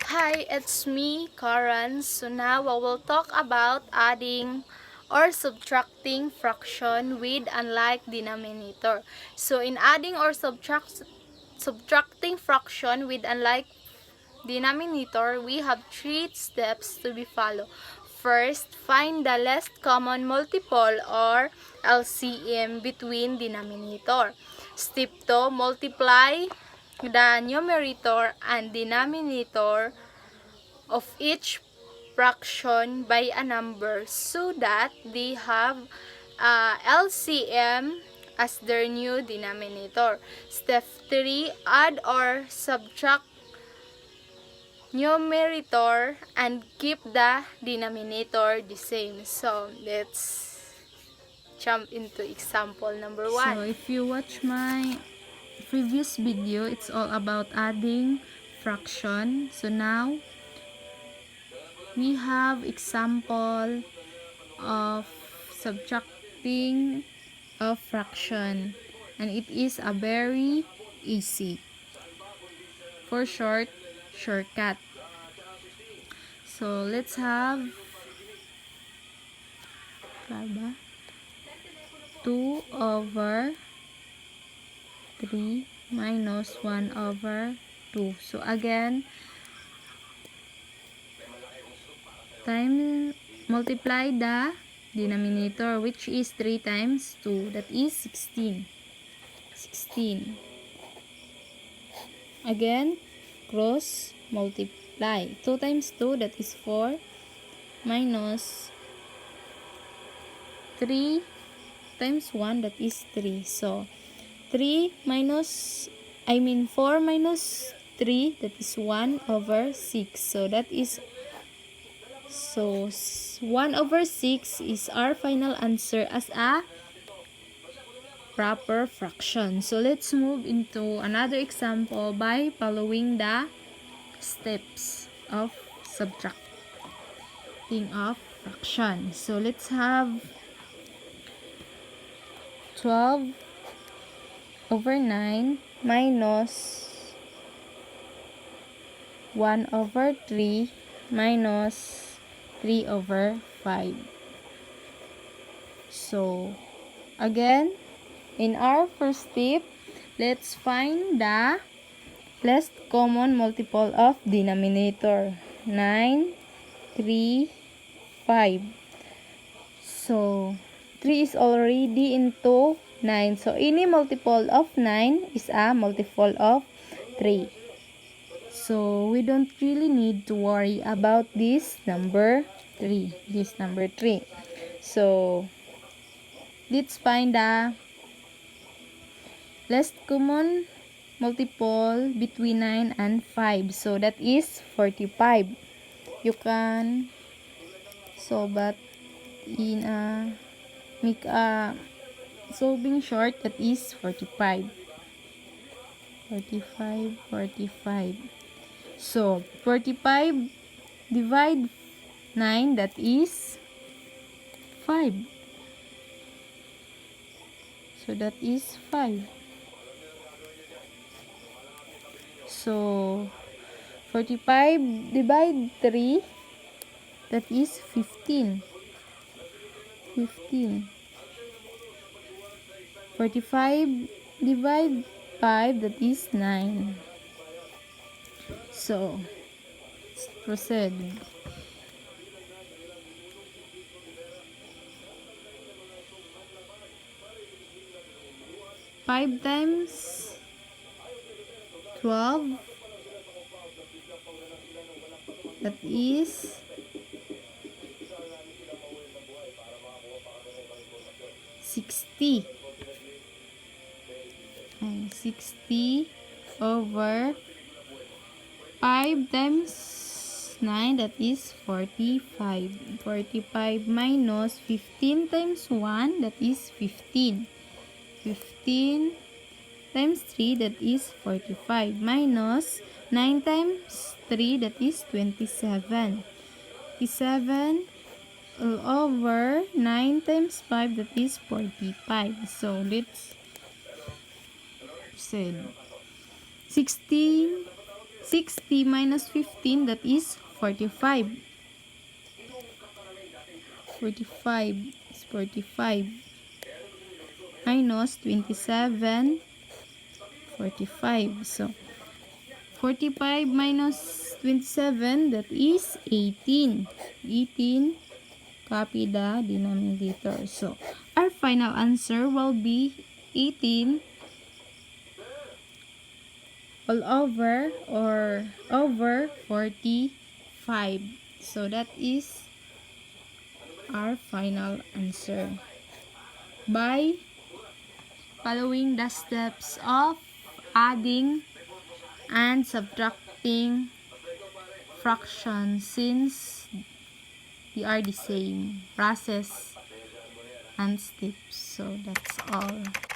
Hi, it's me, Karan. So now I will talk about adding or subtracting fraction with unlike denominator. So in adding or subtracting fraction with unlike denominator, we have three steps to be followed. First, find the least common multiple or LCM between denominator. Step 2, multiply the numerator and denominator of each fraction by a number so that they have LCM as their new denominator. Step 3, add or subtract numerator and keep the denominator the same. So let's jump into example number So 1. if you watch my previous video, it's all about adding fraction. So now we have example of subtracting a fraction, and it is a very easy. For short, shortcut. So let's have 2 over 3 minus 1 over 2. So again, multiply the denominator, which is 3 times 2, that is 16. Again, cross multiply. 2 times 2, that is 4, minus 3 times 1, that is 3. So 4 minus 3, that is 1 over 6. So 1 over 6 is our final answer as a proper fraction. So let's move into another example by following the steps of subtracting of fraction. So let's have 12 over 9 minus 1 over 3 minus 3 over 5. So again, in our first step, let's find the least common multiple of denominator. 9, 3, 5. So 3 is already into 9. So any multiple of 9 is a multiple of 3. So we don't really need to worry about this number 3. So let's find the least common multiple between 9 and 5. So that is 45. You can solve that in make a solving short, that is 45. So 45 divide 9, that is 5. So that is 5. So 45 divide 3, that is 15. 45 divide 5, that is 9. So let's proceed. 5 times 12, that is 60. 60 over 5 times 9, that is 45. 45 minus 15 times 1, that is 15. 15 times 3, that is 45. Minus 9 times 3, that is 27. 27 over 9 times 5, that is 45. So let's proceed. 16 60 minus 15, that is 45. 45 is 45. Minus 27, 45. So, 45 minus 27, that is 18. 18, copy the denominator. So, our final answer will be 18 all over or over 45. So, that is our final answer. By following the steps of adding and subtracting fractions, since they are the same process and steps. So that's all.